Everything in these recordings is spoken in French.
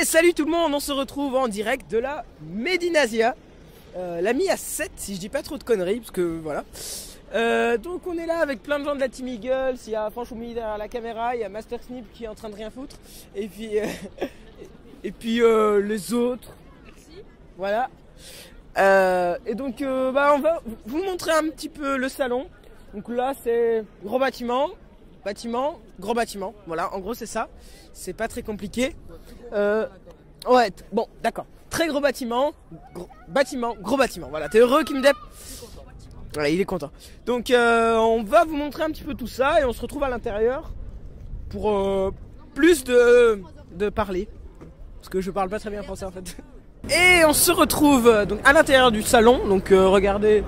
Et salut tout le monde, on se retrouve en direct de la Medinasia, la Mi A7 si je dis pas trop de conneries, parce que voilà. Donc on est là avec plein de gens de la Team Eagles, il y a Fanchoumi derrière la caméra, il y a Master Snip qui est en train de rien foutre, et puis, les autres. Merci. Voilà. Et donc on va vous montrer un petit peu le salon. Donc là c'est gros bâtiment, gros bâtiment. Voilà, en gros c'est ça. C'est pas très compliqué. Ouais, bon, d'accord. Très gros bâtiment, gros bâtiment. Voilà, t'es heureux qu'il me dé... Voilà, il est content. Donc on va vous montrer un petit peu tout ça et on se retrouve à l'intérieur pour plus de parler. Parce que je parle pas très bien français en fait. Et on se retrouve donc à l'intérieur du salon. Donc regardez,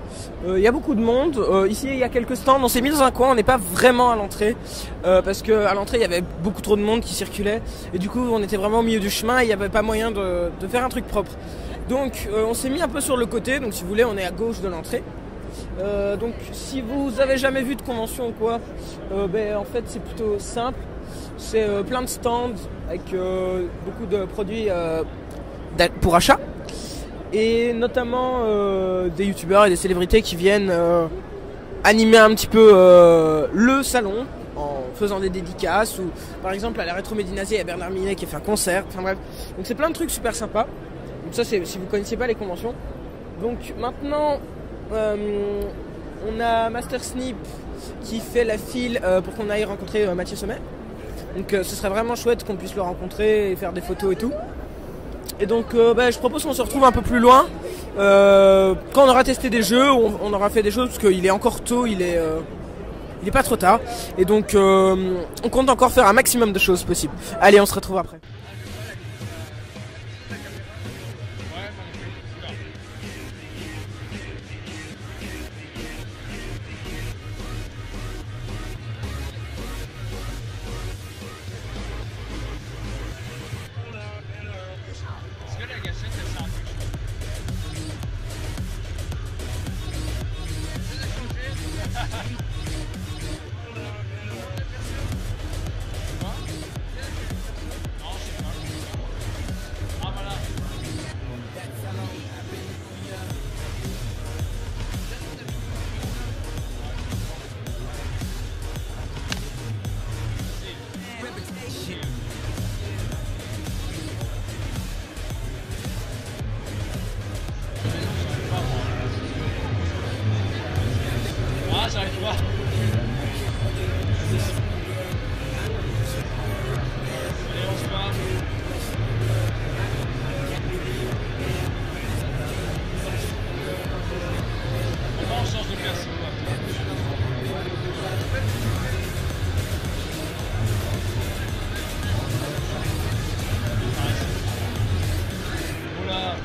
il y a beaucoup de monde. Ici il y a quelques stands. On s'est mis dans un coin, on n'est pas vraiment à l'entrée parce que à l'entrée il y avait beaucoup trop de monde qui circulait. Et du coup on était vraiment au milieu du chemin et il n'y avait pas moyen de faire un truc propre. Donc on s'est mis un peu sur le côté. Donc si vous voulez on est à gauche de l'entrée. Donc si vous avez jamais vu de convention ou quoi, en fait c'est plutôt simple. C'est plein de stands avec beaucoup de produits pour achat et notamment des youtubeurs et des célébrités qui viennent animer un petit peu le salon en faisant des dédicaces ou par exemple à la Rétro Medinasia il y a Bernard Minet qui a fait un concert, enfin bref, donc c'est plein de trucs super sympas. Donc ça c'est si vous connaissez pas les conventions. Donc maintenant on a Master Snip qui fait la file pour qu'on aille rencontrer Mathieu Sommet. Donc ce serait vraiment chouette qu'on puisse le rencontrer et faire des photos et tout. Et donc je propose qu'on se retrouve un peu plus loin quand on aura testé des jeux, on aura fait des choses parce qu'il est encore tôt, il est pas trop tard. Et donc on compte encore faire un maximum de choses possibles. Allez, on se retrouve après. J'arrive pas. On change de perso. Oula.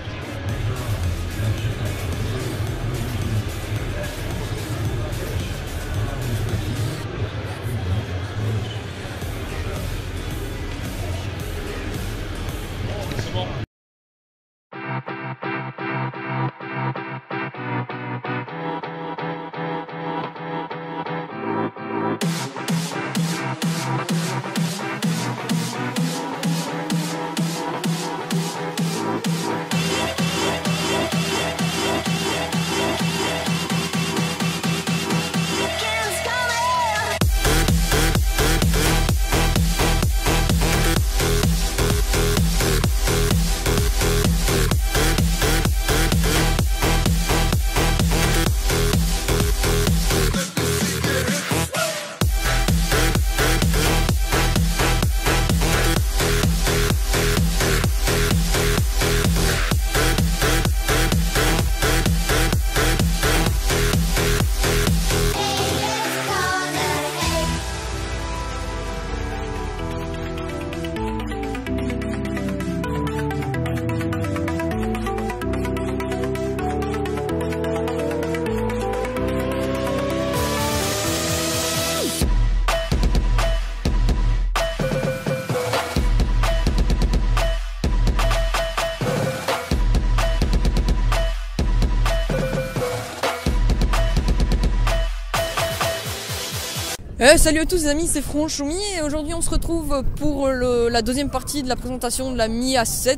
Salut à tous les amis, c'est Franchoumi et aujourd'hui on se retrouve pour la deuxième partie de la présentation de la Mi A7.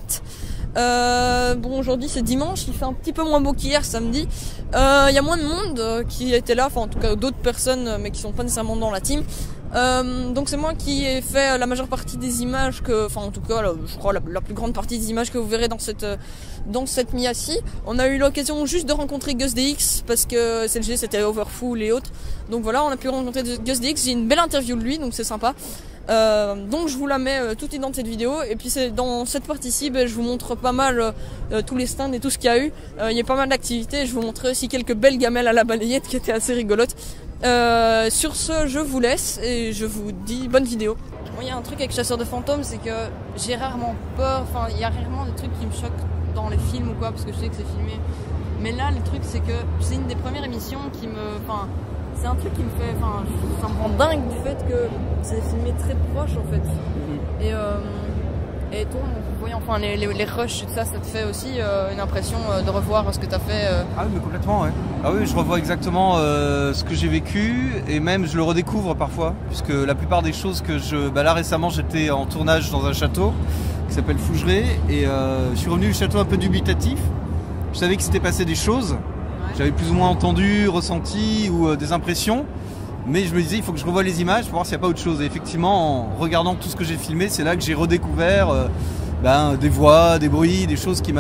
Bon, aujourd'hui c'est dimanche, il fait un petit peu moins beau qu'hier samedi. Il y a moins de monde qui était là, enfin en tout cas d'autres personnes mais qui sont pas nécessairement dans la team. Donc c'est moi qui ai fait la majeure partie des images enfin en tout cas je crois la plus grande partie des images que vous verrez dans cette Mi-A6. On a eu l'occasion juste de rencontrer GusDX parce que CLG c'était Overfull et autres. Donc voilà, on a pu rencontrer GusDX, j'ai une belle interview de lui donc c'est sympa. Donc je vous la mets tout de suite dans cette vidéo et puis c'est dans cette partie-ci je vous montre pas mal tous les stands et tout ce qu'il y a eu. Il y a pas mal d'activités, je vous montrerai aussi quelques belles gamelles à la balayette qui étaient assez rigolotes. Sur ce je vous laisse et je vous dis bonne vidéo. Bon, il y a un truc avec Chasseur de fantômes, c'est que j'ai rarement peur, enfin il y a rarement des trucs qui me choquent dans les films ou quoi parce que je sais que c'est filmé. Mais là le truc c'est que c'est une des premières émissions qui c'est un truc qui me fait, ça me rend dingue du fait que c'est filmé très proche en fait. Et toi, voyant les rushs et tout ça, ça te fait aussi une impression de revoir ce que tu as fait Ah oui, mais complètement, ouais. Ah oui, je revois exactement ce que j'ai vécu et même je le redécouvre parfois, puisque la plupart des choses que là récemment j'étais en tournage dans un château qui s'appelle Fougeray et je suis revenu du château un peu dubitatif. Je savais qu'il s'était passé des choses. J'avais plus ou moins entendu, ressenti ou des impressions, mais je me disais il faut que je revoie les images pour voir s'il n'y a pas autre chose. Et effectivement, en regardant tout ce que j'ai filmé, c'est là que j'ai redécouvert des voix, des bruits, des choses qui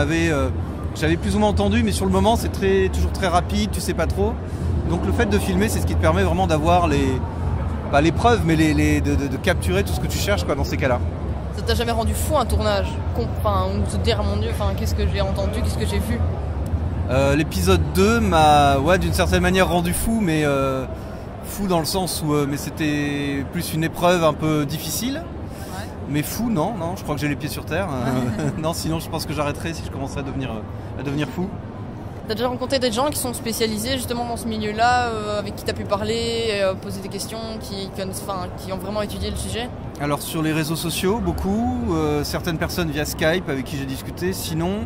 j'avais plus ou moins entendu, mais sur le moment c'est toujours très rapide, tu sais pas trop. Donc le fait de filmer, c'est ce qui te permet vraiment d'avoir pas les preuves, mais de capturer tout ce que tu cherches dans ces cas-là. Ça t'a jamais rendu fou un tournage, ou te dire mon Dieu, qu'est-ce que j'ai entendu, qu'est-ce que j'ai vu? L'épisode 2 m'a d'une certaine manière rendu fou, mais fou dans le sens où mais c'était plus une épreuve un peu difficile. Ouais. Mais fou, non, je crois que j'ai les pieds sur terre. Non, sinon je pense que j'arrêterais si je commençais à devenir fou. T'as déjà rencontré des gens qui sont spécialisés justement dans ce milieu-là, avec qui t'as pu parler, poser des questions, qui ont vraiment étudié le sujet? Alors sur les réseaux sociaux, beaucoup, certaines personnes via Skype avec qui j'ai discuté, sinon...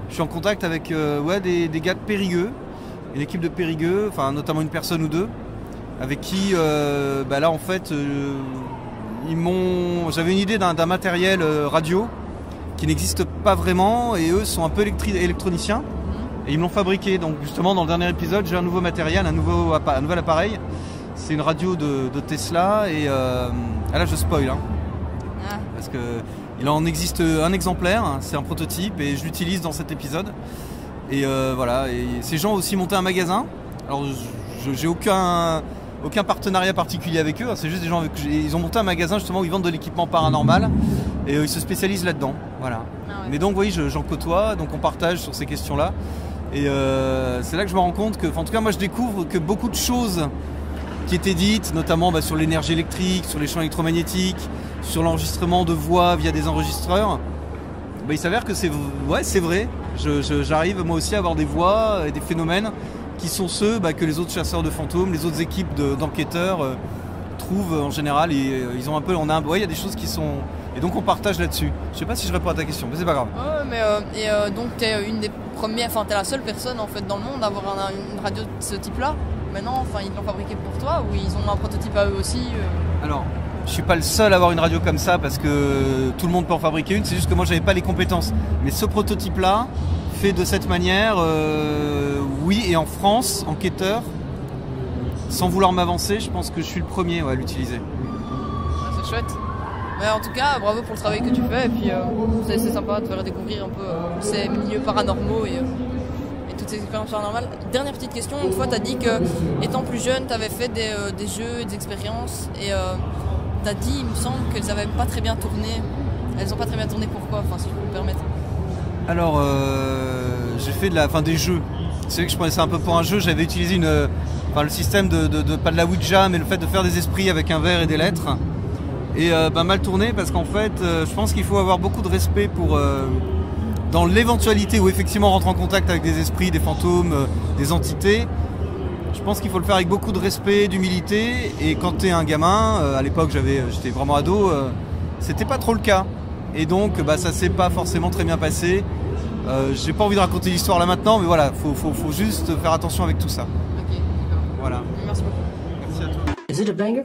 Je suis en contact avec des gars de Périgueux, une équipe de Périgueux, notamment une personne ou deux, avec qui là en fait j'avais une idée d'un matériel radio qui n'existe pas vraiment et eux sont un peu électroniciens et ils me l'ont fabriqué. Donc justement dans le dernier épisode j'ai un nouveau matériel, un nouvel appareil. C'est une radio de Tesla et là je spoil parce que il en existe un exemplaire, c'est un prototype et je l'utilise dans cet épisode. Et voilà, et ces gens ont aussi monté un magasin. Alors j'ai aucun partenariat particulier avec eux, c'est juste des gens ils ont monté un magasin justement où ils vendent de l'équipement paranormal et ils se spécialisent là-dedans. Voilà. Ah ouais. Mais donc oui, j'en côtoie, donc on partage sur ces questions-là. Et c'est là que je me rends compte que, en tout cas moi je découvre que beaucoup de choses qui étaient dites, notamment sur l'énergie électrique, sur les champs électromagnétiques, sur l'enregistrement de voix via des enregistreurs, il s'avère que c'est vrai. J'arrive moi aussi à avoir des voix et des phénomènes qui sont ceux que les autres chasseurs de fantômes, les autres équipes d'enquêteurs trouvent en général. Et ils ont un peu, il y a des choses qui sont... Et donc on partage là-dessus. Je sais pas si je réponds à ta question, mais c'est pas grave. Ouais, mais donc t'es une des premières, t'es la seule personne en fait dans le monde à avoir une radio de ce type-là. Maintenant, ils l'ont fabriqué pour toi ou ils ont un prototype à eux aussi Alors, je suis pas le seul à avoir une radio comme ça parce que tout le monde peut en fabriquer une, c'est juste que moi j'avais pas les compétences. Mais ce prototype-là, fait de cette manière, oui, et en France, enquêteur, sans vouloir m'avancer, je pense que je suis le premier à l'utiliser. C'est chouette. Mais en tout cas, bravo pour le travail que tu fais et puis c'est sympa de faire découvrir un peu ces milieux paranormaux et toutes ces expériences paranormales. Dernière petite question, une fois tu as dit que étant plus jeune tu avais fait des jeux, des expériences et tu as dit, il me semble, qu'elles n'avaient pas très bien tourné. Elles n'ont pas très bien tourné, pourquoi, si je peux me permettre? Alors j'ai fait des jeux. C'est vrai que je prenais ça un peu pour un jeu, j'avais utilisé le système pas de la Ouija mais le fait de faire des esprits avec un verre et des lettres. Et mal tourné parce qu'en fait je pense qu'il faut avoir beaucoup de respect pour... dans l'éventualité où effectivement on rentre en contact avec des esprits, des fantômes, des entités, je pense qu'il faut le faire avec beaucoup de respect, d'humilité. Et quand tu es un gamin, à l'époque j'étais vraiment ado, c'était pas trop le cas. Et donc ça s'est pas forcément très bien passé. J'ai pas envie de raconter l'histoire là maintenant, mais voilà, faut juste faire attention avec tout ça. Ok, d'accord. Voilà. Merci beaucoup. Merci à toi. Is it a banger?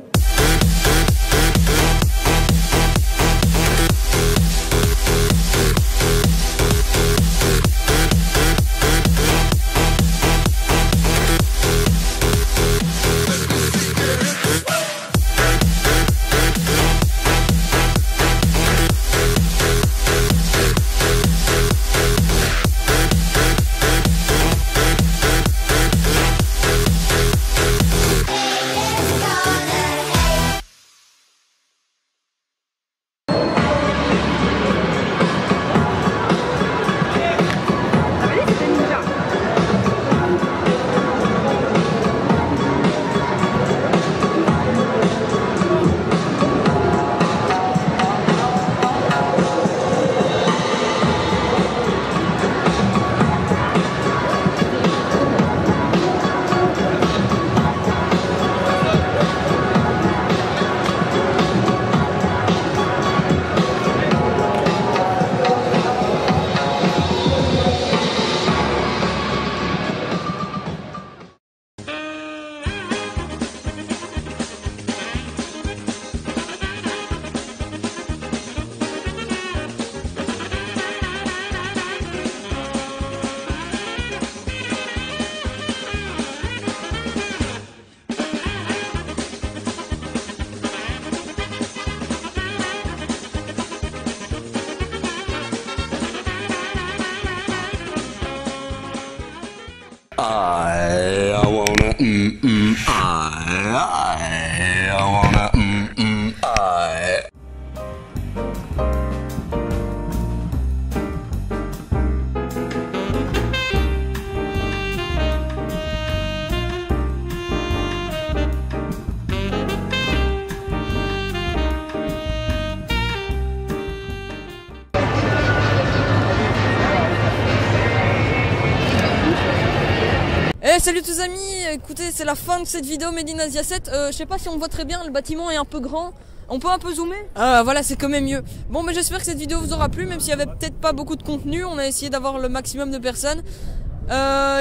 Salut tous les amis, écoutez c'est la fin de cette vidéo Made in Asia 7, je sais pas si on voit très bien, le bâtiment est un peu grand, on peut un peu zoomer. Voilà c'est quand même mieux. Bon mais j'espère que cette vidéo vous aura plu, même s'il y avait peut-être pas beaucoup de contenu, on a essayé d'avoir le maximum de personnes.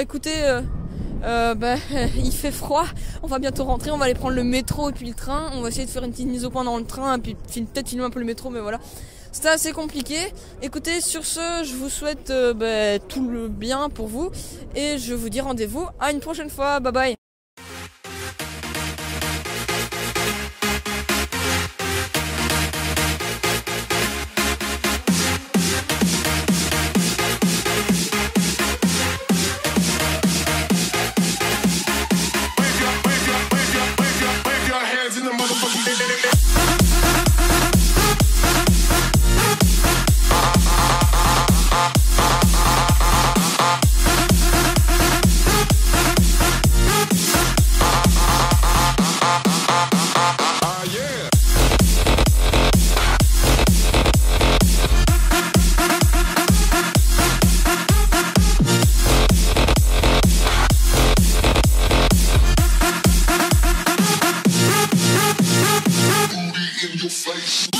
Écoutez, il fait froid, on va bientôt rentrer, on va aller prendre le métro et puis le train, on va essayer de faire une petite mise au point dans le train et puis peut-être filmer un peu le métro, mais voilà. C'était assez compliqué. Écoutez, sur ce, je vous souhaite tout le bien pour vous. Et je vous dis rendez-vous à une prochaine fois. Bye bye. in your face.